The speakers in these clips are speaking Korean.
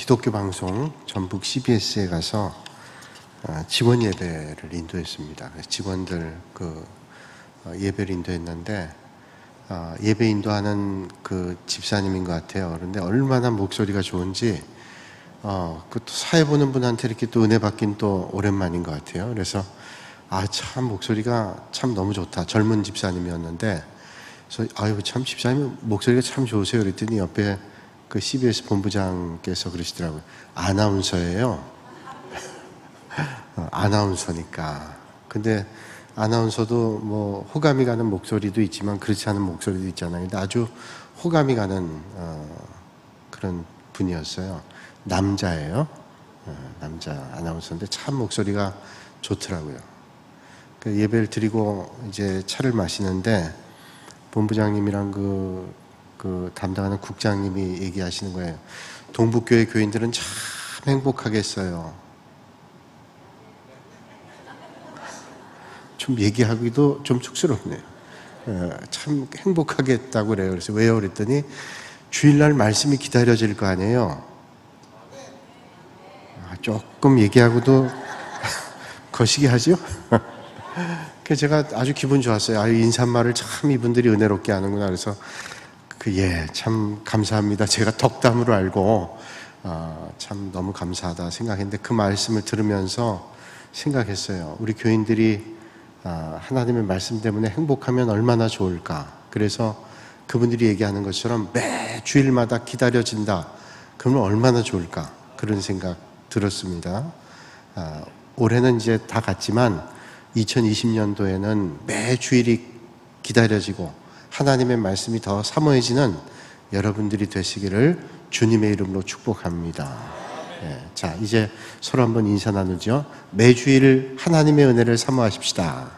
기독교 방송 전북 CBS에 가서 직원 예배를 인도했습니다. 직원들 예배를 인도했는데 예배 인도하는 그 집사님인 것 같아요. 그런데 얼마나 목소리가 좋은지 그것도 사회 보는 분한테 이렇게 또 은혜 받긴 또 오랜만인 것 같아요. 그래서 참 목소리가 참 너무 좋다. 젊은 집사님이었는데 그래서 참 집사님 목소리가 참 좋으세요. 그랬더니 옆에 그 CBS 본부장께서 그러시더라고요. 아나운서예요. 아나운서니까. 근데 아나운서도 뭐 호감이 가는 목소리도 있지만 그렇지 않은 목소리도 있잖아요. 근데 아주 호감이 가는 그런 분이었어요. 남자예요. 남자 아나운서인데 참 목소리가 좋더라고요. 그 예배를 드리고 이제 차를 마시는데 본부장님이랑 그 담당하는 국장님이 얘기하시는 거예요. 동북교회 교인들은 참 행복하겠어요. 좀 얘기하기도 좀 쑥스럽네요. 참 행복하겠다고 그래요. 그래서 왜요? 그랬더니 주일날 말씀이 기다려질 거 아니에요. 조금 얘기하고도 거시기 하죠? 그래서 제가 아주 기분 좋았어요. 인사말을 참 이분들이 은혜롭게 하는구나. 그래서 참 감사합니다. 제가 덕담으로 알고 참 너무 감사하다 생각했는데 그 말씀을 들으면서 생각했어요. 우리 교인들이 하나님의 말씀 때문에 행복하면 얼마나 좋을까. 그래서 그분들이 얘기하는 것처럼 매 주일마다 기다려진다. 그러면 얼마나 좋을까. 그런 생각 들었습니다. 올해는 이제 다 갔지만 2020년도에는 매 주일이 기다려지고 하나님의 말씀이 더 사모해지는 여러분들이 되시기를 주님의 이름으로 축복합니다. 자, 이제 서로 한번 인사 나누죠. 매주일 하나님의 은혜를 사모하십시다.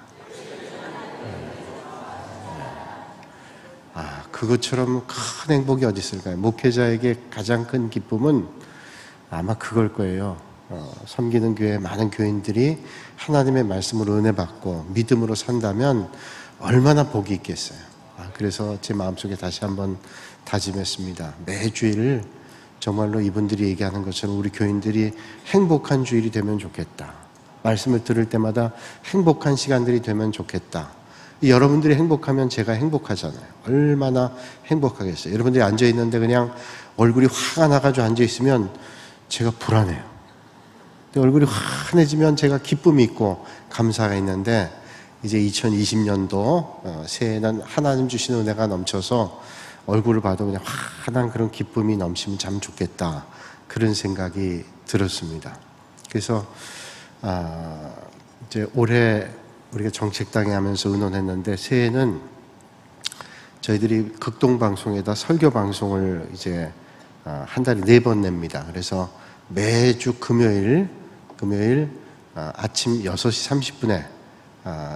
그것처럼 큰 행복이 어디 있을까요? 목회자에게 가장 큰 기쁨은 아마 그걸 거예요. 섬기는 교회 많은 교인들이 하나님의 말씀으로 은혜 받고 믿음으로 산다면 얼마나 복이 있겠어요. 그래서 제 마음속에 다시 한번 다짐했습니다. 매주일 정말로 이분들이 얘기하는 것처럼 우리 교인들이 행복한 주일이 되면 좋겠다. 말씀을 들을 때마다 행복한 시간들이 되면 좋겠다. 여러분들이 행복하면 제가 행복하잖아요. 얼마나 행복하겠어요. 여러분들이 앉아있는데 그냥 얼굴이 화가 나가지고 앉아있으면 제가 불안해요. 얼굴이 환해지면 제가 기쁨이 있고 감사가 있는데 이제 2020년도 새해는 하나님 주시는 은혜가 넘쳐서 얼굴을 봐도 그냥 환한 그런 기쁨이 넘치면 참 좋겠다. 그런 생각이 들었습니다. 그래서 이제 올해 우리가 정책당에 하면서 의논했는데 새해는 저희들이 극동방송에다 설교방송을 이제 한 달에 4번 냅니다. 그래서 매주 금요일 아침 6시 30분에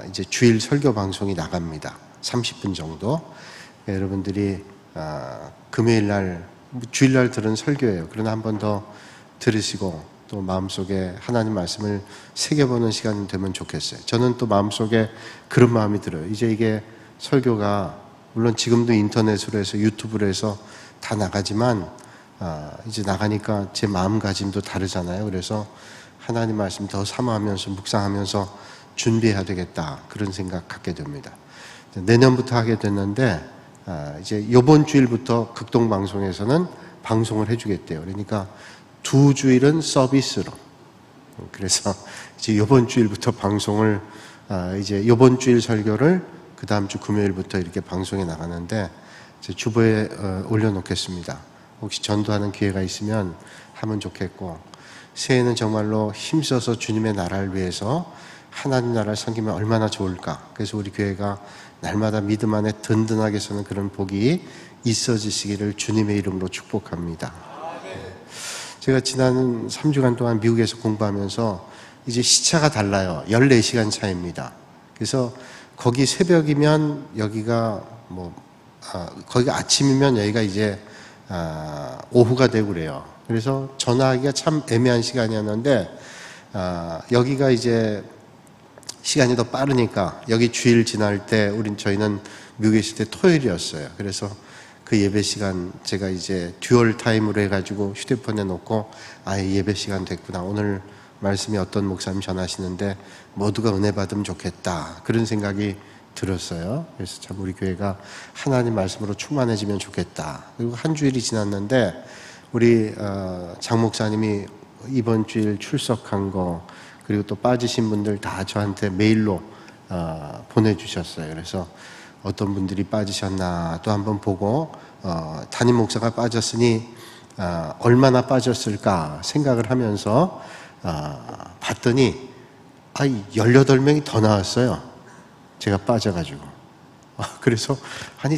이제 주일 설교 방송이 나갑니다. 30분 정도. 여러분들이 금요일날, 주일날 들은 설교예요. 그러나 한 번 더 들으시고 또 마음속에 하나님 말씀을 새겨보는 시간이 되면 좋겠어요. 저는 또 마음속에 그런 마음이 들어요. 이제 이게 설교가 물론 지금도 인터넷으로 해서 유튜브로 해서 다 나가지만 이제 나가니까 제 마음가짐도 다르잖아요. 그래서 하나님 말씀 더 사모하면서 묵상하면서 준비해야 되겠다. 그런 생각 갖게 됩니다. 내년부터 하게 됐는데 이제 이번 주일부터 극동방송에서는 방송을 해주겠대요. 그러니까 2주일은 서비스로. 그래서 이제 이번 주일부터 방송을 이제 이번 주일 설교를 그 다음 주 금요일부터 이렇게 방송에 나가는데 제 주보에 올려놓겠습니다. 혹시 전도하는 기회가 있으면 하면 좋겠고 새해는 정말로 힘써서 주님의 나라를 위해서 하나님 나라를 섬기면 얼마나 좋을까. 그래서 우리 교회가 날마다 믿음 안에 든든하게 서는 그런 복이 있어지시기를 주님의 이름으로 축복합니다. 제가 지난 3주간 동안 미국에서 공부하면서 이제 시차가 달라요. 14시간 차이입니다. 그래서 거기 새벽이면 여기가 거기가 아침이면 여기가 이제 오후가 되고 그래요. 그래서 전화하기가 참 애매한 시간이었는데 여기가 이제 시간이 더 빠르니까 여기 주일 지날 때 저희는 미국에 있을 때 토요일이었어요. 그래서 그 예배 시간 제가 이제 듀얼 타임으로 해가지고 휴대폰에 놓고 예배 시간 됐구나. 오늘 말씀이 어떤 목사님 전하시는데 모두가 은혜 받으면 좋겠다. 그런 생각이 들었어요. 그래서 참 우리 교회가 하나님 말씀으로 충만해지면 좋겠다. 그리고 한 주일이 지났는데 우리 장 목사님이 이번 주일 출석한 거 그리고 또 빠지신 분들 다 저한테 메일로 보내주셨어요. 그래서 어떤 분들이 빠지셨나 또 한번 보고 담임 목사가 빠졌으니 얼마나 빠졌을까 생각을 하면서 봤더니 18명이 더 나왔어요. 제가 빠져가지고. 그래서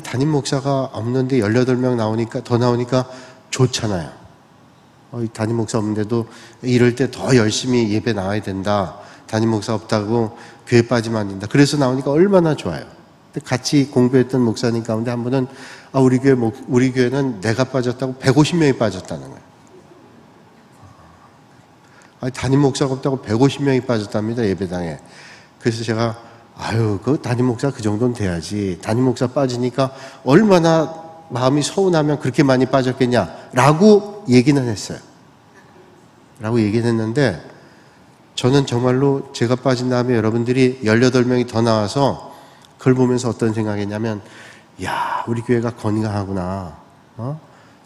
담임 목사가 없는데 18명 더 나오니까 좋잖아요. 담임 목사 없는데도 이럴 때 더 열심히 예배 나와야 된다. 담임 목사 없다고 교회 빠지면 안 된다. 그래서 나오니까 얼마나 좋아요. 같이 공부했던 목사님 가운데 한 분은 우리 교회는 내가 빠졌다고 150명이 빠졌다는 거예요. 담임 목사가 없다고 150명이 빠졌답니다, 예배당에. 그래서 제가 그 담임 목사 그 정도는 돼야지. 담임 목사 빠지니까 얼마나 마음이 서운하면 그렇게 많이 빠졌겠냐라고 얘기는 했어요. 라고 얘기는 했는데 저는 정말로 제가 빠진 다음에 여러분들이 18명이 더 나와서 그걸 보면서 어떤 생각했냐면 우리 교회가 건강하구나.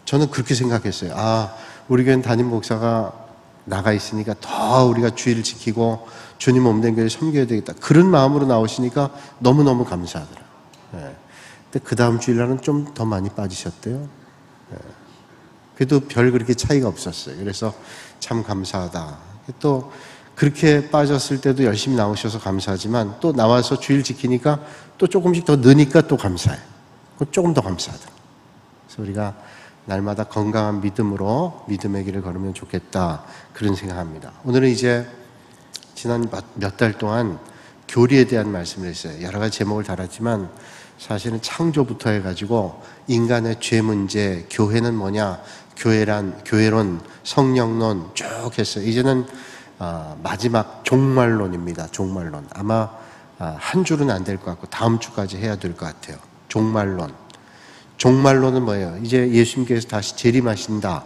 저는 그렇게 생각했어요. 우리 교회는 담임 목사가 나가 있으니까 더 우리가 주의를 지키고 주님 몸된 교회 섬겨야 되겠다. 그런 마음으로 나오시니까 너무너무 감사하더라고요. 근데 그 다음 주일날은 좀 더 많이 빠지셨대요. 그래도 별 그렇게 차이가 없었어요. 그래서 참 감사하다. 또 그렇게 빠졌을 때도 열심히 나오셔서 감사하지만 또 나와서 주일 지키니까 또 조금씩 더 느니까 또 감사해요. 조금 더 감사하더라고요. 그래서 우리가 날마다 건강한 믿음으로 믿음의 길을 걸으면 좋겠다. 그런 생각합니다. 오늘은 이제 지난 몇 달 동안 교리에 대한 말씀을 했어요. 여러 가지 제목을 달았지만 사실은 창조부터 해가지고 인간의 죄 문제, 교회는 뭐냐, 교회론, 성령론 쭉 했어요. 이제는 마지막 종말론입니다. 종말론. 아마 한 줄은 안 될 것 같고 다음 주까지 해야 될 것 같아요. 종말론. 종말론은 뭐예요? 이제 예수님께서 다시 재림하신다.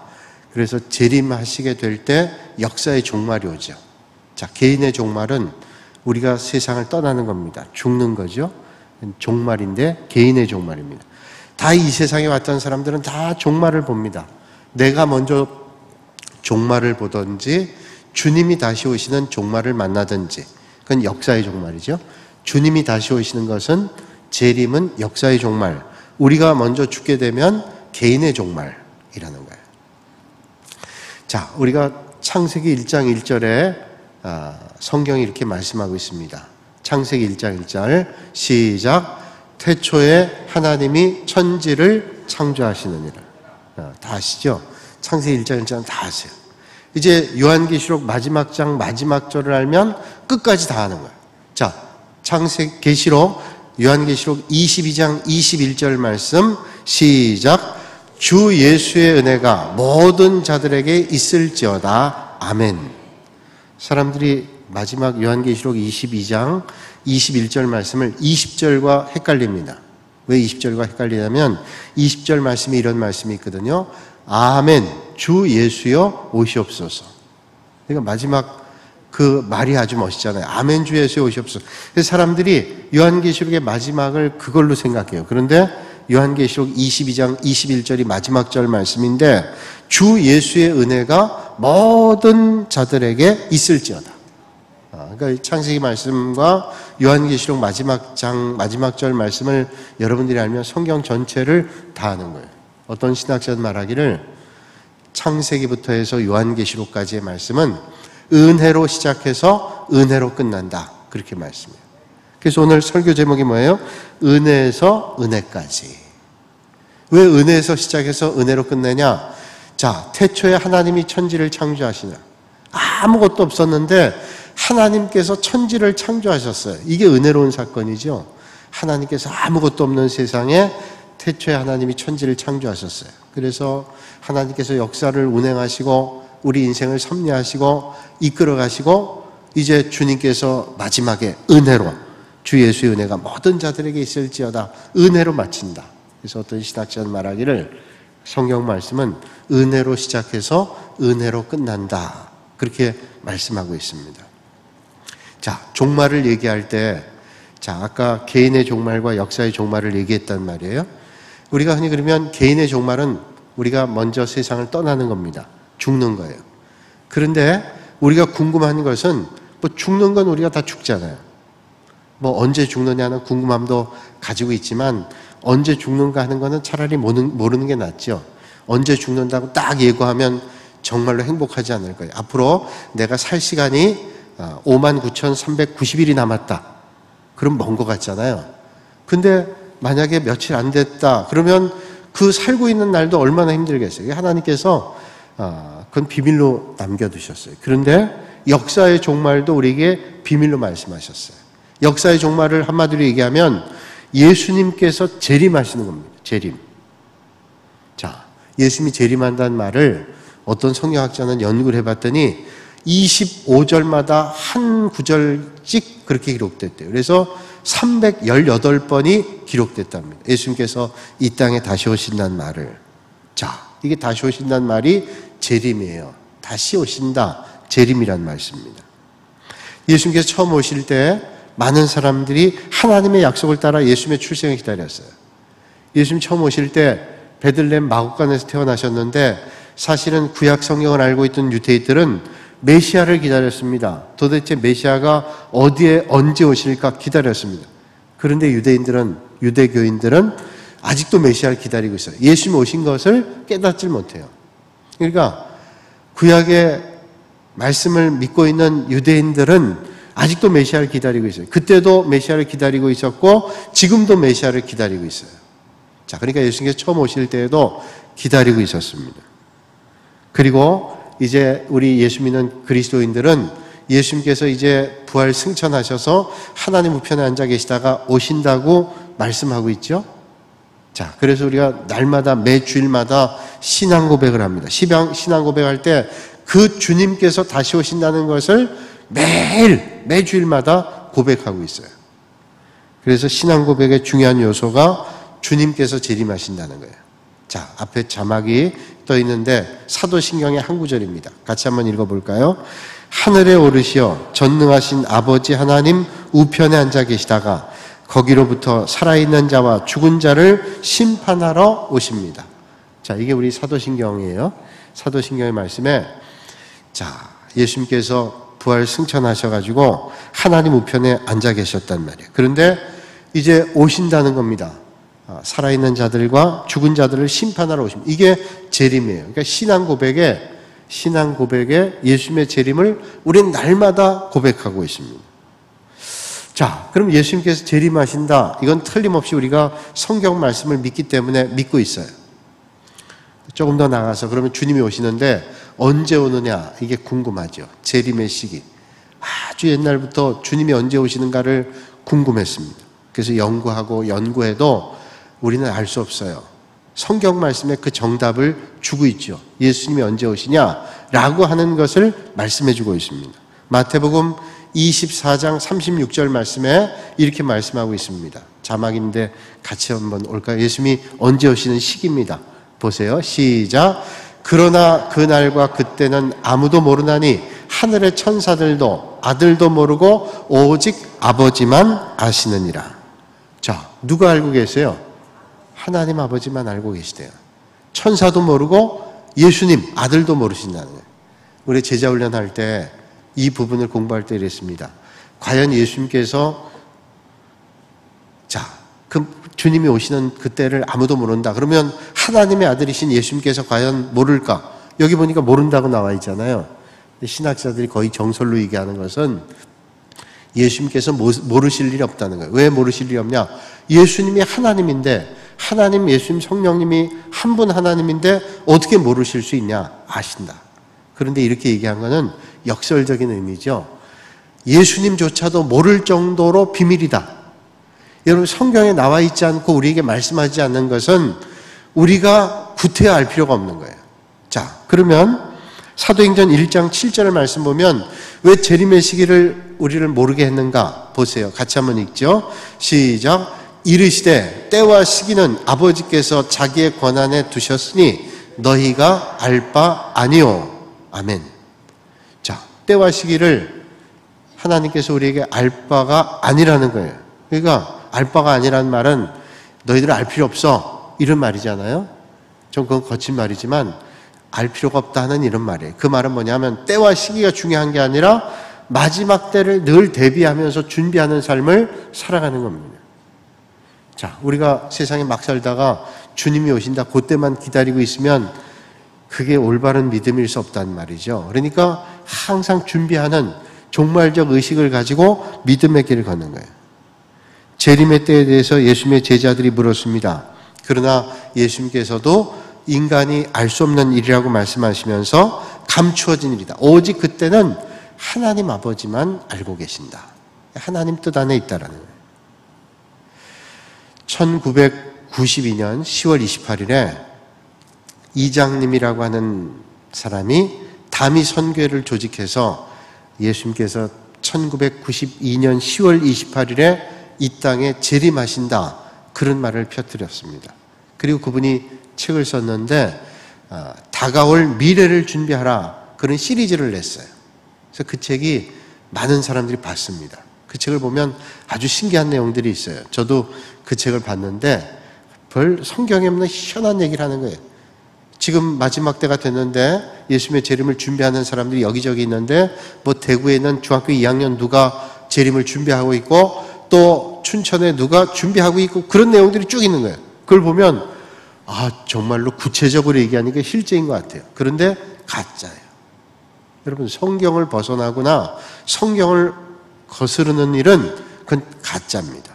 그래서 재림하시게 될 때 역사의 종말이 오죠. 자, 개인의 종말은 우리가 세상을 떠나는 겁니다. 죽는 거죠. 종말인데 개인의 종말입니다. 다 이 세상에 왔던 사람들은 다 종말을 봅니다. 내가 먼저 종말을 보든지 주님이 다시 오시는 종말을 만나든지 그건 역사의 종말이죠. 주님이 다시 오시는 것은 재림은 역사의 종말, 우리가 먼저 죽게 되면 개인의 종말이라는 거예요. 자, 우리가 창세기 1장 1절에 성경이 이렇게 말씀하고 있습니다. 창세기 1장 1절 시작. 태초에 하나님이 천지를 창조하시느니라. 다 아시죠? 창세기 1장 1장 다 아세요. 이제 요한계시록 마지막 장 마지막 절을 알면 끝까지 다 아는 거예요. 자, 계시록 요한계시록 22장 21절 말씀 시작. 주 예수의 은혜가 모든 자들에게 있을지어다. 아멘. 사람들이 마지막 요한계시록 22장 21절 말씀을 20절과 헷갈립니다. 왜 20절과 헷갈리냐면 20절 말씀이 이런 말씀이 있거든요. 아멘. 주 예수여 오시옵소서. 그러니까 마지막 그 말이 아주 멋있잖아요. 아멘 주 예수여 오시옵소서. 그래서 사람들이 요한계시록의 마지막을 그걸로 생각해요. 그런데 요한계시록 22장 21절이 마지막 절 말씀인데 주 예수의 은혜가 모든 자들에게 있을지어다. 그러니까 창세기 말씀과 요한계시록 마지막 장 마지막 절 말씀을 여러분들이 알면 성경 전체를 다 아는 거예요. 어떤 신학자는 말하기를 창세기부터 해서 요한계시록까지의 말씀은 은혜로 시작해서 은혜로 끝난다. 그렇게 말씀해요. 그래서 오늘 설교 제목이 뭐예요? 은혜에서 은혜까지. 왜 은혜에서 시작해서 은혜로 끝내냐? 자, 태초에 하나님이 천지를 창조하시냐. 아무것도 없었는데 하나님께서 천지를 창조하셨어요. 이게 은혜로운 사건이죠. 하나님께서 아무것도 없는 세상에 태초에 하나님이 천지를 창조하셨어요. 그래서 하나님께서 역사를 운행하시고 우리 인생을 섭리하시고 이끌어가시고 이제 주님께서 마지막에 은혜로 주 예수의 은혜가 모든 자들에게 있을지어다. 은혜로 마친다. 그래서 어떤 신학자는 말하기를 성경 말씀은 은혜로 시작해서 은혜로 끝난다. 그렇게 말씀하고 있습니다. 자, 종말을 얘기할 때, 자, 아까 개인의 종말과 역사의 종말을 얘기했단 말이에요. 우리가 흔히 그러면 개인의 종말은 우리가 먼저 세상을 떠나는 겁니다. 죽는 거예요. 그런데 우리가 궁금한 것은 뭐 죽는 건 우리가 다 죽잖아요. 뭐 언제 죽느냐는 궁금함도 가지고 있지만 언제 죽는가 하는 거는 차라리 모르는 게 낫죠. 언제 죽는다고 딱 예고하면 정말로 행복하지 않을 거예요. 앞으로 내가 살 시간이 59,390일이 남았다. 그럼 먼 것 같잖아요. 근데 만약에 며칠 안 됐다. 그러면 그 살고 있는 날도 얼마나 힘들겠어요. 하나님께서 그건 비밀로 남겨두셨어요. 그런데 역사의 종말도 우리에게 비밀로 말씀하셨어요. 역사의 종말을 한마디로 얘기하면 예수님께서 재림하시는 겁니다. 재림. 자, 예수님이 재림한다는 말을 어떤 성경학자는 연구를 해봤더니 25절마다 한 구절씩 그렇게 기록됐대요. 그래서 318번이 기록됐답니다. 예수님께서 이 땅에 다시 오신다는 말을. 자, 이게 다시 오신다는 말이 재림이에요. 다시 오신다. 재림이란 말씀입니다. 예수님께서 처음 오실 때 많은 사람들이 하나님의 약속을 따라 예수님의 출생을 기다렸어요. 예수님 처음 오실 때 베들레헴 마구간에서 태어나셨는데 사실은 구약 성경을 알고 있던 유대인들은 메시아를 기다렸습니다. 도대체 메시아가 어디에 언제 오실까 기다렸습니다. 그런데 유대교인들은 아직도 메시아를 기다리고 있어요. 예수님 오신 것을 깨닫질 못해요. 그러니까 구약의 말씀을 믿고 있는 유대인들은 아직도 메시아를 기다리고 있어요. 그때도 메시아를 기다리고 있었고 지금도 메시아를 기다리고 있어요. 자, 그러니까 예수님께서 처음 오실 때에도 기다리고 있었습니다. 그리고 이제 우리 예수 믿는 그리스도인들은 예수님께서 이제 부활 승천하셔서 하나님 우편에 앉아 계시다가 오신다고 말씀하고 있죠. 자, 그래서 우리가 날마다 매 주일마다 신앙 고백을 합니다. 신앙 고백할 때 그 주님께서 다시 오신다는 것을 매 주일마다 고백하고 있어요. 그래서 신앙 고백의 중요한 요소가 주님께서 재림하신다는 거예요. 자, 앞에 자막이 떠 있는데 사도신경의 한 구절입니다. 같이 한번 읽어볼까요? 하늘에 오르시어 전능하신 아버지 하나님 우편에 앉아 계시다가 거기로부터 살아있는 자와 죽은 자를 심판하러 오십니다. 자, 이게 우리 사도신경이에요. 사도신경의 말씀에 자, 예수님께서 부활 승천하셔가지고 하나님 우편에 앉아 계셨단 말이에요. 그런데 이제 오신다는 겁니다. 살아있는 자들과 죽은 자들을 심판하러 오십니다. 이게 재림이에요. 그러니까 신앙 고백에 예수님의 재림을 우리는 날마다 고백하고 있습니다. 자, 그럼 예수님께서 재림하신다. 이건 틀림없이 우리가 성경 말씀을 믿기 때문에 믿고 있어요. 조금 더 나가서 그러면 주님이 오시는데 언제 오느냐 이게 궁금하죠. 재림의 시기. 아주 옛날부터 주님이 언제 오시는가를 궁금했습니다. 그래서 연구해도 우리는 알 수 없어요. 성경 말씀에 그 정답을 주고 있죠. 예수님이 언제 오시냐라고 하는 것을 말씀해 주고 있습니다. 마태복음 24장 36절 말씀에 이렇게 말씀하고 있습니다. 자막인데 같이 한번 올까요? 예수님이 언제 오시는 시기입니다. 보세요. 시작. 그러나 그날과 그때는 아무도 모르나니 하늘의 천사들도 아들도 모르고 오직 아버지만 아시느니라. 자, 누가 알고 계세요? 하나님 아버지만 알고 계시대요. 천사도 모르고 예수님 아들도 모르신다는 거예요. 우리 제자 훈련할 때 이 부분을 공부할 때 이랬습니다. 과연 예수님께서 그 주님이 오시는 그때를 아무도 모른다. 그러면 하나님의 아들이신 예수님께서 과연 모를까? 여기 보니까 모른다고 나와 있잖아요. 신학자들이 거의 정설로 얘기하는 것은 예수님께서 모르실 일이 없다는 거예요. 왜 모르실 일이 없냐? 예수님이 하나님인데 하나님, 예수님, 성령님이 한 분 하나님인데 어떻게 모르실 수 있냐? 아신다. 그런데 이렇게 얘기한 거는 역설적인 의미죠. 예수님조차도 모를 정도로 비밀이다. 여러분, 성경에 나와 있지 않고 우리에게 말씀하지 않는 것은 우리가 구태여 알 필요가 없는 거예요. 자, 그러면 사도행전 1장 7절의 말씀 보면 왜 재림의 시기를 우리를 모르게 했는가 보세요. 같이 한번 읽죠. 시작. 이르시되 때와 시기는 아버지께서 자기의 권한에 두셨으니 너희가 알 바 아니오. 아멘. 자, 때와 시기를 하나님께서 우리에게 알 바가 아니라는 거예요. 그러니까 알 바가 아니라는 말은 너희들 알 필요 없어 이런 말이잖아요. 좀 그건 거친 말이지만 알 필요가 없다 하는 이런 말이에요. 그 말은 뭐냐면 때와 시기가 중요한 게 아니라 마지막 때를 늘 대비하면서 준비하는 삶을 살아가는 겁니다. 자, 우리가 세상에 막 살다가 주님이 오신다 그때만 기다리고 있으면 그게 올바른 믿음일 수 없다는 말이죠. 그러니까 항상 준비하는 종말적 의식을 가지고 믿음의 길을 걷는 거예요. 재림의 때에 대해서 예수님의 제자들이 물었습니다. 그러나 예수님께서도 인간이 알 수 없는 일이라고 말씀하시면서 감추어진 일이다. 오직 그때는 하나님 아버지만 알고 계신다. 하나님 뜻 안에 있다라는 거예요. 1992년 10월 28일에 이장님이라고 하는 사람이 다미 선교회를 조직해서 예수님께서 1992년 10월 28일에 이 땅에 재림하신다. 그런 말을 펴뜨렸습니다. 그리고 그분이 책을 썼는데 다가올 미래를 준비하라. 그런 시리즈를 냈어요. 그래서 그 책이 많은 사람들이 봤습니다. 그 책을 보면 아주 신기한 내용들이 있어요. 저도 그 책을 봤는데 별 성경에 없는 희한한 얘기를 하는 거예요. 지금 마지막 때가 됐는데 예수님의 재림을 준비하는 사람들이 여기저기 있는데 뭐 대구에 있는 중학교 2학년 누가 재림을 준비하고 있고 또 춘천에 누가 준비하고 있고 그런 내용들이 쭉 있는 거예요. 그걸 보면 정말로 구체적으로 얘기하는 게 실제인 것 같아요. 그런데 가짜예요. 여러분 성경을 벗어나거나 성경을 거스르는 일은 그건 가짜입니다.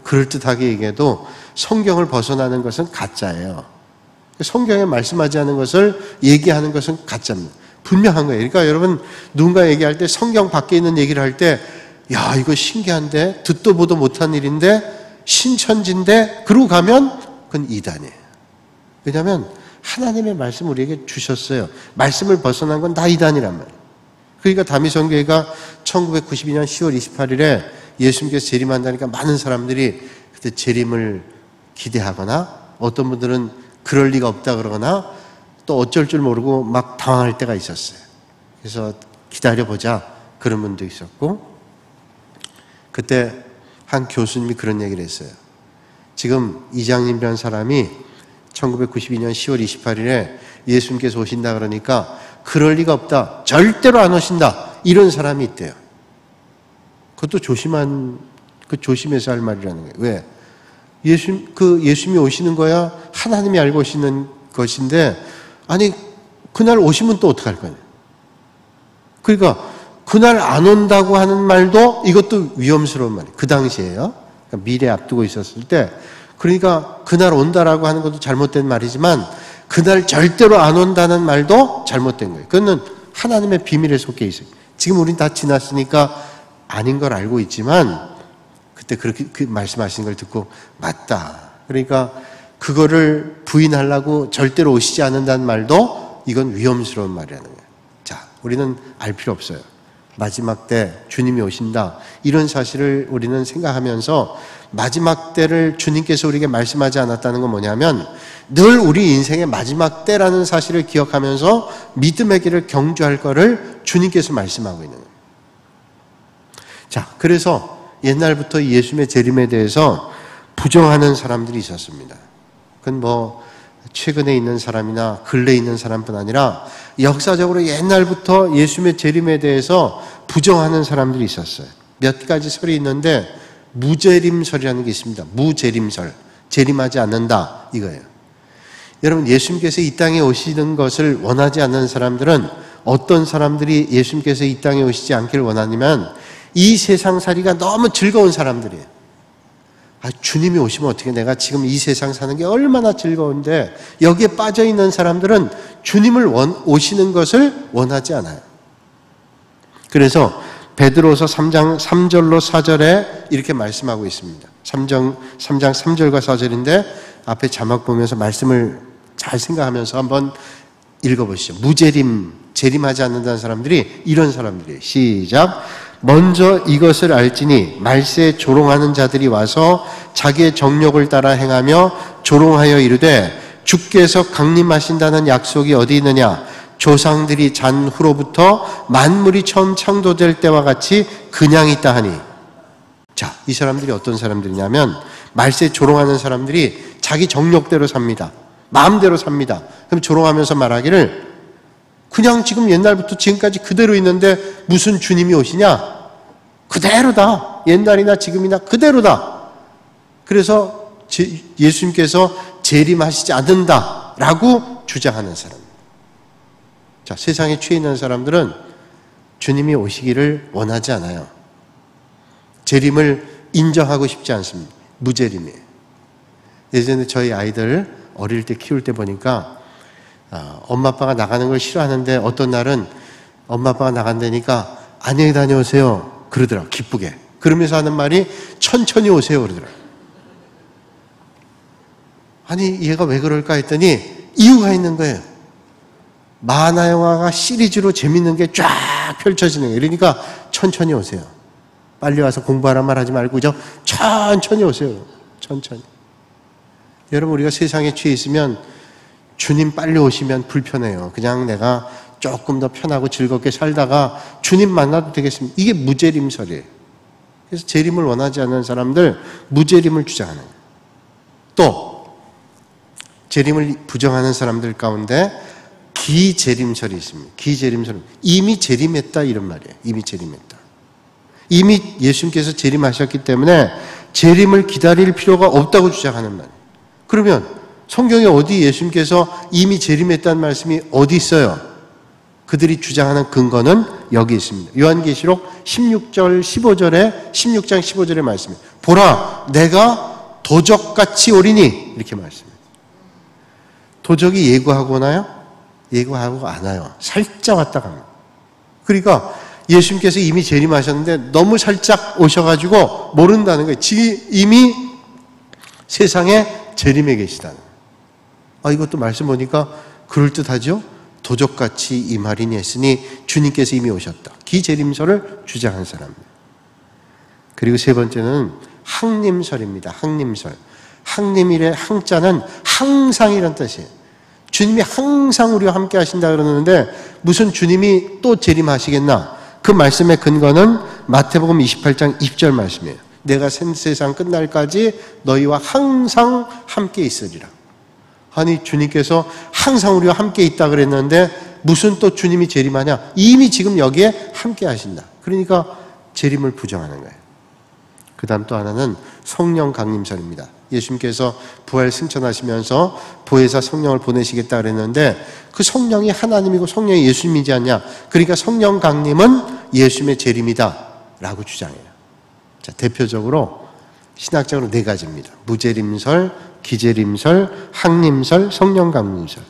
그럴듯하게 얘기해도 성경을 벗어나는 것은 가짜예요. 성경에 말씀하지 않은 것을 얘기하는 것은 가짜입니다. 분명한 거예요. 그러니까 여러분 누군가 얘기할 때 성경 밖에 있는 얘기를 할 때 야 이거 신기한데 듣도 보도 못한 일인데 신천지인데 그러고 가면 그건 이단이에요. 왜냐하면 하나님의 말씀 우리에게 주셨어요. 말씀을 벗어난 건 다 이단이란 말이에요. 그러니까 다미선교회가 1992년 10월 28일에 예수님께서 재림한다니까 많은 사람들이 그때 재림을 기대하거나 어떤 분들은 그럴 리가 없다 그러거나 또 어쩔 줄 모르고 막 당황할 때가 있었어요. 그래서 기다려보자 그런 분도 있었고 그때 한 교수님이 그런 얘기를 했어요. 지금 이장님이라는 사람이 1992년 10월 28일에 예수님께서 오신다 그러니까 그럴 리가 없다. 절대로 안 오신다. 이런 사람이 있대요. 그것도 조심해서 할 말이라는 거예요. 왜? 예수님이 오시는 거야 하나님이 알고 오시는 것인데 아니 그날 오시면 또 어떡할 거냐. 그러니까 그날 안 온다고 하는 말도 이것도 위험스러운 말이에요. 그 당시에요. 그러니까 미래 앞두고 있었을 때 그러니까 그날 온다라고 하는 것도 잘못된 말이지만 그날 절대로 안 온다는 말도 잘못된 거예요. 그거는 하나님의 비밀에 속해 있어요. 지금 우린 다 지났으니까 아닌 걸 알고 있지만 그때 그렇게 말씀하신 걸 듣고 맞다. 그러니까 그거를 부인하려고 절대로 오시지 않는다는 말도 이건 위험스러운 말이라는 거예요. 자, 우리는 알 필요 없어요. 마지막 때 주님이 오신다. 이런 사실을 우리는 생각하면서 마지막 때를 주님께서 우리에게 말씀하지 않았다는 건 뭐냐면 늘 우리 인생의 마지막 때라는 사실을 기억하면서 믿음의 길을 경주할 거를 주님께서 말씀하고 있는 거예요. 자, 그래서 옛날부터 예수님의 재림에 대해서 부정하는 사람들이 있었습니다. 그건 뭐 최근에 있는 사람이나 근래에 있는 사람뿐 아니라 역사적으로 옛날부터 예수님의 재림에 대해서 부정하는 사람들이 있었어요. 몇 가지 설이 있는데 무재림설이라는 게 있습니다. 무재림설. 재림하지 않는다 이거예요. 여러분 예수님께서 이 땅에 오시는 것을 원하지 않는 사람들은 어떤 사람들이 예수님께서 이 땅에 오시지 않기를 원하냐면 이 세상살이가 너무 즐거운 사람들이에요. 주님이 오시면 어떻게 내가 지금 이 세상 사는 게 얼마나 즐거운데 여기에 빠져있는 사람들은 주님을 오시는 것을 원하지 않아요. 그래서 베드로서 3장 3절로 4절에 이렇게 말씀하고 있습니다. 3장 3절과 4절인데 앞에 자막 보면서 말씀을 잘 생각하면서 한번 읽어보시죠. 무재림, 재림하지 않는다는 사람들이 이런 사람들이에요. 시작. 먼저 이것을 알지니 말세에 조롱하는 자들이 와서 자기의 정욕을 따라 행하며 조롱하여 이르되 주께서 강림하신다는 약속이 어디 있느냐? 조상들이 잔 후로부터 만물이 처음 창조될 때와 같이 그냥 있다 하니. 자, 이 사람들이 어떤 사람들이냐면 말세에 조롱하는 사람들이 자기 정욕대로 삽니다. 마음대로 삽니다. 그럼 조롱하면서 말하기를 그냥 지금 옛날부터 지금까지 그대로 있는데 무슨 주님이 오시냐? 그대로다. 옛날이나 지금이나 그대로다. 그래서 예수님께서 재림하시지 않는다라고 주장하는 사람. 자, 세상에 취해 있는 사람들은 주님이 오시기를 원하지 않아요. 재림을 인정하고 싶지 않습니다. 무재림이에요. 예전에 저희 아이들 어릴 때 키울 때 보니까 엄마 아빠가 나가는 걸 싫어하는데 어떤 날은 엄마 아빠가 나간다니까 안녕히 다녀오세요 그러더라고요. 기쁘게. 그러면서 하는 말이 천천히 오세요 그러더라고요. 아니 얘가 왜 그럴까 했더니 이유가 있는 거예요. 만화 영화가 시리즈로 재밌는 게 쫙 펼쳐지는 거예요. 그러니까 천천히 오세요. 빨리 와서 공부하란 말 하지 말고 천천히 오세요. 천천히. 여러분 우리가 세상에 취해 있으면 주님 빨리 오시면 불편해요. 그냥 내가 조금 더 편하고 즐겁게 살다가 주님 만나도 되겠습니다. 이게 무재림설이에요. 그래서 재림을 원하지 않는 사람들 무재림을 주장하는 거예요. 또 재림을 부정하는 사람들 가운데 기재림설이 있습니다. 기재림설. 이미 재림했다 이런 말이에요. 이미 재림했다. 이미 예수님께서 재림하셨기 때문에 재림을 기다릴 필요가 없다고 주장하는 말이에요. 그러면 성경에 어디 예수님께서 이미 재림했다는 말씀이 어디 있어요? 그들이 주장하는 근거는 여기 있습니다. 요한계시록 16장 15절의 말씀이에요. 보라 내가 도적같이 오리니 이렇게 말씀해요. 도적이 예고하고 오나요? 예고하고 안 와요. 살짝 왔다 갑니다. 그러니까 예수님께서 이미 재림하셨는데 너무 살짝 오셔가지고 모른다는 거예요. 이미 세상에 재림해 계시다는 거예요. 이것도 말씀 보니까 그럴듯하죠? 도적같이 임하리니 했으니 주님께서 이미 오셨다. 기재림설을 주장한 사람입니다. 그리고 세 번째는 항림설입니다. 항림설. 항림일의 항자는 항상이란 뜻이에요. 주님이 항상 우리와 함께 하신다 그러는데 무슨 주님이 또 재림하시겠나? 그 말씀의 근거는 마태복음 28장 20절 말씀이에요. 내가 세상 끝날까지 너희와 항상 함께 있으리라. 아니 주님께서 항상 우리와 함께 있다 그랬는데 무슨 또 주님이 재림하냐? 이미 지금 여기에 함께 하신다. 그러니까 재림을 부정하는 거예요. 그 다음 또 하나는 성령 강림설입니다. 예수님께서 부활 승천하시면서 보혜사 성령을 보내시겠다 그랬는데 그 성령이 하나님이고 성령이 예수님이지 않냐. 그러니까 성령 강림은 예수님의 재림이다 라고 주장해요. 자, 대표적으로 신학적으로 네 가지입니다. 무재림설, 기재림설, 항림설, 성령 강림설.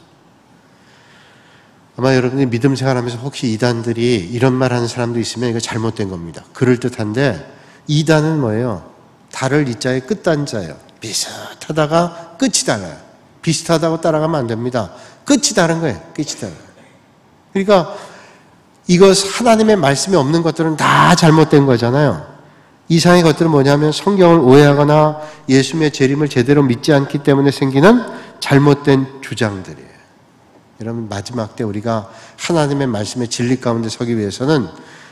아마 여러분이 믿음 생활하면서 혹시 이단들이 이런 말 하는 사람도 있으면 이거 잘못된 겁니다. 그럴듯한데 이단은 뭐예요? 달을 이자에 끝단자예요. 비슷하다가 끝이 달라요. 비슷하다고 따라가면 안 됩니다. 끝이 다른 거예요. 끝이 달라요. 그러니까 이것 하나님의 말씀이 없는 것들은 다 잘못된 거잖아요. 이상의 것들은 뭐냐면 성경을 오해하거나 예수님의 재림을 제대로 믿지 않기 때문에 생기는 잘못된 주장들이에요. 여러분 마지막 때 우리가 하나님의 말씀의 진리 가운데 서기 위해서는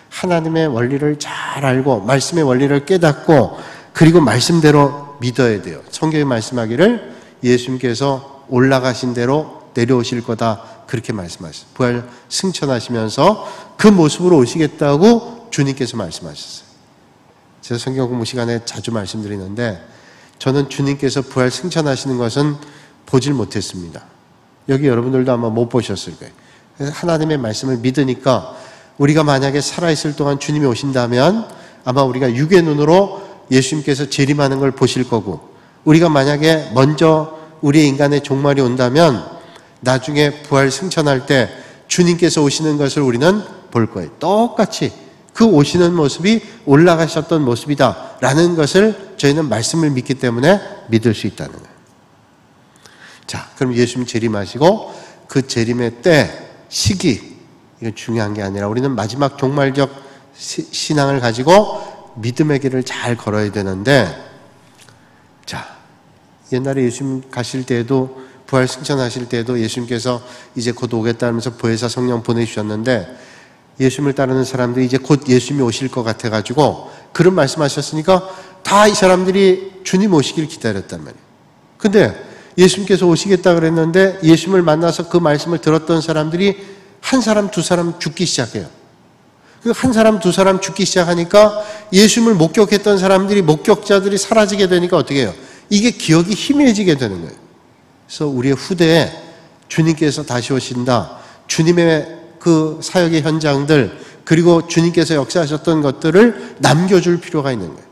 하나님의 원리를 잘 알고 말씀의 원리를 깨닫고 그리고 말씀대로 믿어야 돼요. 성경이 말씀하기를 예수님께서 올라가신 대로 내려오실 거다 그렇게 말씀하셨어요. 부활 승천하시면서 그 모습으로 오시겠다고 주님께서 말씀하셨어요. 제가 성경 공부 시간에 자주 말씀드리는데 저는 주님께서 부활 승천하시는 것은 보질 못했습니다. 여기 여러분들도 아마 못 보셨을 거예요. 그래서 하나님의 말씀을 믿으니까 우리가 만약에 살아있을 동안 주님이 오신다면 아마 우리가 육의 눈으로 예수님께서 재림하는 걸 보실 거고 우리가 만약에 먼저 우리의 인간의 종말이 온다면 나중에 부활 승천할 때 주님께서 오시는 것을 우리는 볼 거예요. 똑같이 그 오시는 모습이 올라가셨던 모습이다 라는 것을 저희는 말씀을 믿기 때문에 믿을 수 있다는 거예요. 자, 그럼 예수님 재림하시고 그 재림의 때, 시기 이건 중요한 게 아니라 우리는 마지막 종말적 신앙을 가지고 믿음의 길을 잘 걸어야 되는데, 자, 옛날에 예수님 가실 때에도, 부활 승천하실 때에도 예수님께서 이제 곧 오겠다면서 보혜사 성령 보내주셨는데, 예수님을 따르는 사람들이 이제 곧 예수님이 오실 것 같아가지고 그런 말씀하셨으니까 다 이 사람들이 주님 오시길 기다렸단 말이에요. 근데 예수님께서 오시겠다 그랬는데 예수님을 만나서 그 말씀을 들었던 사람들이 한 사람 두 사람 죽기 시작해요. 그 한 사람 두 사람 죽기 시작하니까 예수님을 목격했던 사람들이, 목격자들이 사라지게 되니까 어떻게 해요? 이게 기억이 희미해지게 되는 거예요. 그래서 우리의 후대에 주님께서 다시 오신다, 주님의 그 사역의 현장들, 그리고 주님께서 역사하셨던 것들을 남겨줄 필요가 있는 거예요.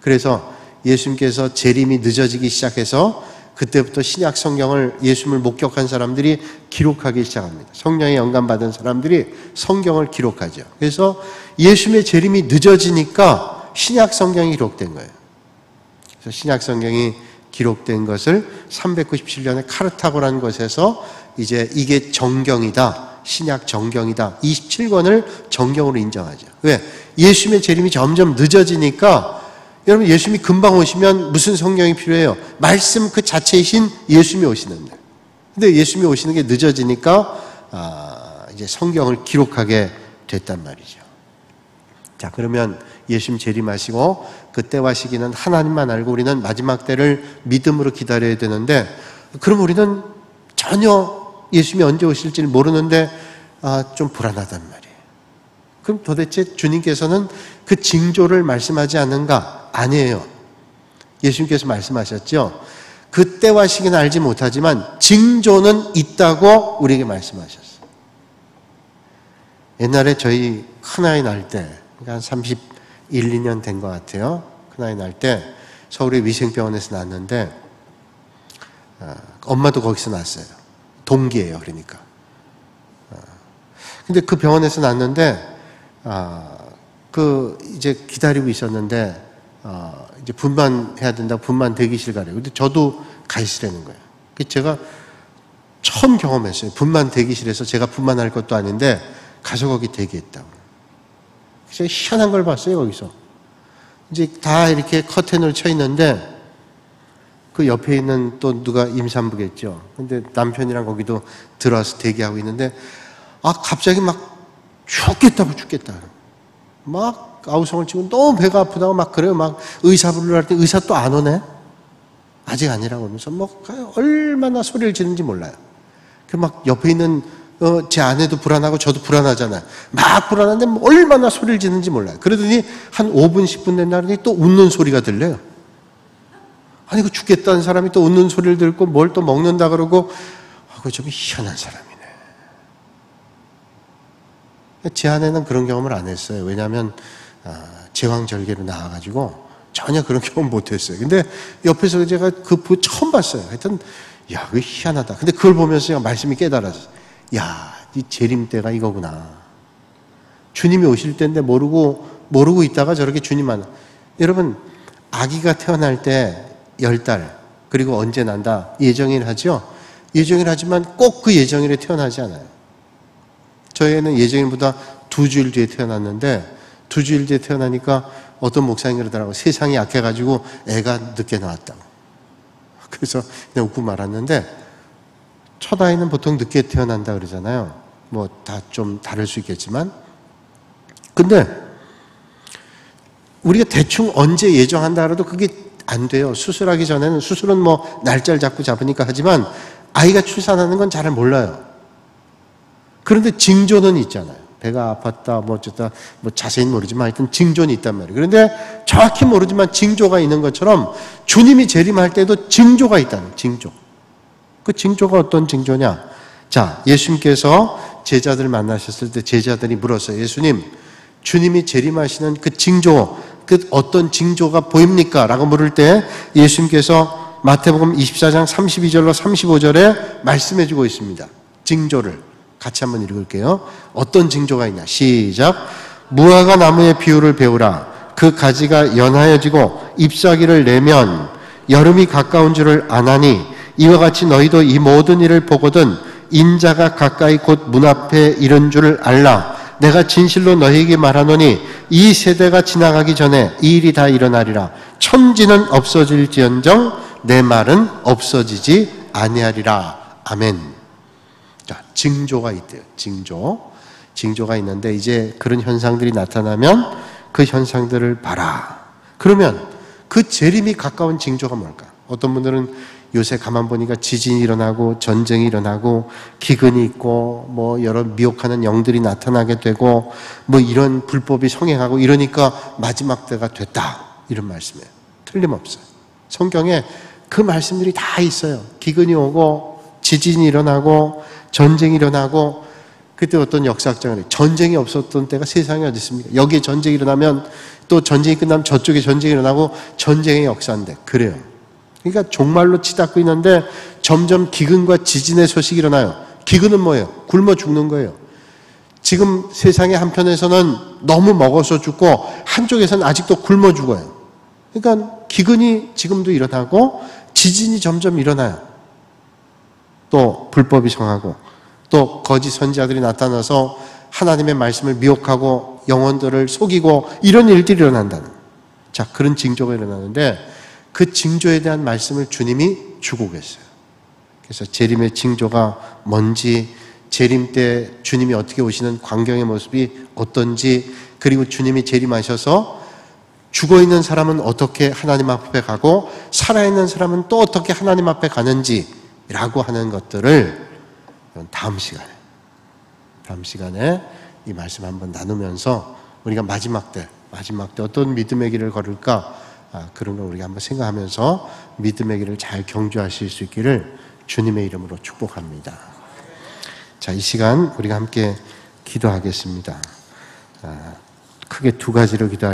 그래서 예수님께서 재림이 늦어지기 시작해서 그때부터 신약 성경을, 예수님을 목격한 사람들이 기록하기 시작합니다. 성령의 영감받은 사람들이 성경을 기록하죠. 그래서 예수님의 재림이 늦어지니까 신약 성경이 기록된 거예요. 그래서 신약 성경이 기록된 것을 397년에 카르타고라는 곳에서 이제 이게 정경이다, 신약 정경이다, 27권을 정경으로 인정하죠. 왜? 예수님의 재림이 점점 늦어지니까, 여러분 예수님이 금방 오시면 무슨 성경이 필요해요? 말씀 그 자체이신 예수님이 오시는데. 근데 예수님이 오시는 게 늦어지니까 이제 성경을 기록하게 됐단 말이죠. 자, 그러면 예수님 재림하시고 그때와 시기는 하나님만 알고 우리는 마지막 때를 믿음으로 기다려야 되는데, 그럼 우리는 전혀 예수님이 언제 오실지를 모르는데 좀 불안하단 말이에요. 그럼 도대체 주님께서는 그 징조를 말씀하지 않는가? 아니에요. 예수님께서 말씀하셨죠. 그때와 시기는 알지 못하지만 징조는 있다고 우리에게 말씀하셨어요. 옛날에 저희 큰아이 날 때, 한 31, 2년 된 것 같아요. 큰아이 날 때 서울의 위생병원에서 낳았는데 엄마도 거기서 낳았어요. 동기예요. 그러니까. 근데 그 병원에서 낳았는데 이제 기다리고 있었는데 이제 분만해야 된다고 분만 대기실 가래요. 근데 저도 가 있으라는 거예요. 제가 처음 경험했어요. 분만 대기실에서 제가 분만할 것도 아닌데 가서 거기 대기했다고. 그래서 희한한 걸 봤어요. 거기서 이제 다 이렇게 커튼을 쳐 있는데 그 옆에 있는 또 누가 임산부겠죠. 근데 남편이랑 거기도 들어와서 대기하고 있는데 갑자기 막 죽겠다. 막 아우성을 치고 너무 배가 아프다고 막 그래요. 막 의사 부르려 할 때 의사 또 안 오네. 아직 아니라고 하면서 뭐 얼마나 소리를 지르는지 몰라요. 그 막 옆에 있는 제 아내도 불안하고 저도 불안하잖아요. 막 불안한데 뭐 얼마나 소리를 지르는지 몰라요. 그러더니 한 5분 10분 된 날은 또 웃는 소리가 들려요. 아니 그 죽겠다는 사람이 또 웃는 소리를 듣고 뭘 또 먹는다 그러고 그거 좀 희한한 사람이네. 제 아내는 그런 경험을 안 했어요. 왜냐하면 제왕절개로 나와가지고 전혀 그런 경험 못했어요. 근데 옆에서 제가 그 처음 봤어요. 하여튼 야, 그거 희한하다. 근데 그걸 보면서 제가 말씀이 깨달았어요. 야, 이 재림 때가 이거구나. 주님이 오실 때인데 모르고 있다가 저렇게 주님 만나. 여러분, 아기가 태어날 때 10달 그리고 언제 난다 예정일 하죠. 예정일 하지만 꼭 그 예정일에 태어나지 않아요. 저희 애는 예정일보다 2주일 뒤에 태어났는데 2주일 뒤에 태어나니까 어떤 목사님 그러더라고요. 세상이 약해가지고 애가 늦게 나왔다고. 그래서 그냥 웃고 말았는데 첫 아이는 보통 늦게 태어난다 그러잖아요. 뭐 다 좀 다를 수 있겠지만, 근데 우리가 대충 언제 예정한다 그래도 그게 안 돼요. 수술하기 전에는, 수술은 뭐 날짜를 자꾸 잡으니까 하지만 아이가 출산하는 건 잘 몰라요. 그런데 징조는 있잖아요. 배가 아팠다, 뭐 어쩌다, 뭐 자세히는 모르지만 하여튼 징조는 있단 말이에요. 그런데 정확히 모르지만 징조가 있는 것처럼 주님이 재림할 때도 징조가 있다는, 징조. 그 징조가 어떤 징조냐? 자, 예수님께서 제자들 만나셨을 때 제자들이 물었어요. 예수님, 주님이 재림하시는 그 징조, 그 어떤 징조가 보입니까? 라고 물을 때 예수님께서 마태복음 24장 32절로 35절에 말씀해 주고 있습니다. 징조를 같이 한번 읽을게요. 어떤 징조가 있냐? 시작. 무화과 나무의 비유를 배우라. 그 가지가 연하여지고 잎사귀를 내면 여름이 가까운 줄을 아나니 이와 같이 너희도 이 모든 일을 보거든 인자가 가까이 곧 문 앞에 이른 줄을 알라. 내가 진실로 너희에게 말하노니 이 세대가 지나가기 전에 이 일이 다 일어나리라. 천지는 없어질지언정 내 말은 없어지지 아니하리라. 아멘. 자, 징조가 있대요. 징조가 있는데 이제 그런 현상들이 나타나면 그 현상들을 봐라. 그러면 그 재림이 가까운 징조가 뭘까? 어떤 분들은 요새 가만 보니까 지진이 일어나고 전쟁이 일어나고 기근이 있고 뭐 여러 미혹하는 영들이 나타나게 되고 뭐 이런 불법이 성행하고 이러니까 마지막 때가 됐다. 이런 말씀이에요. 틀림없어요. 성경에 그 말씀들이 다 있어요. 기근이 오고 지진이 일어나고 전쟁이 일어나고 그때 어떤 역사학자가 전쟁이 없었던 때가 세상에 어디 있습니까? 여기에 전쟁이 일어나면 또 전쟁이 끝나면 저쪽에 전쟁이 일어나고 전쟁의 역사인데 그래요. 그러니까 종말로 치닫고 있는데 점점 기근과 지진의 소식이 일어나요. 기근은 뭐예요? 굶어 죽는 거예요. 지금 세상의 한편에서는 너무 먹어서 죽고 한쪽에서는 아직도 굶어 죽어요. 그러니까 기근이 지금도 일어나고 지진이 점점 일어나요. 또 불법이 성하고 또 거짓 선지자들이 나타나서 하나님의 말씀을 미혹하고 영혼들을 속이고 이런 일들이 일어난다는. 자, 그런 징조가 일어나는데 그 징조에 대한 말씀을 주님이 주고 계세요. 그래서 재림의 징조가 뭔지, 재림 때 주님이 어떻게 오시는 광경의 모습이 어떤지, 그리고 주님이 재림하셔서 죽어있는 사람은 어떻게 하나님 앞에 가고 살아있는 사람은 또 어떻게 하나님 앞에 가는지라고 하는 것들을 다음 시간에 이 말씀 한번 나누면서 우리가 마지막 때 어떤 믿음의 길을 걸을까, 그런 걸 우리가 한번 생각하면서 믿음의 길을 잘 경주하실 수 있기를 주님의 이름으로 축복합니다. 자, 이 시간 우리가 함께 기도하겠습니다. 크게 두 가지로 기도할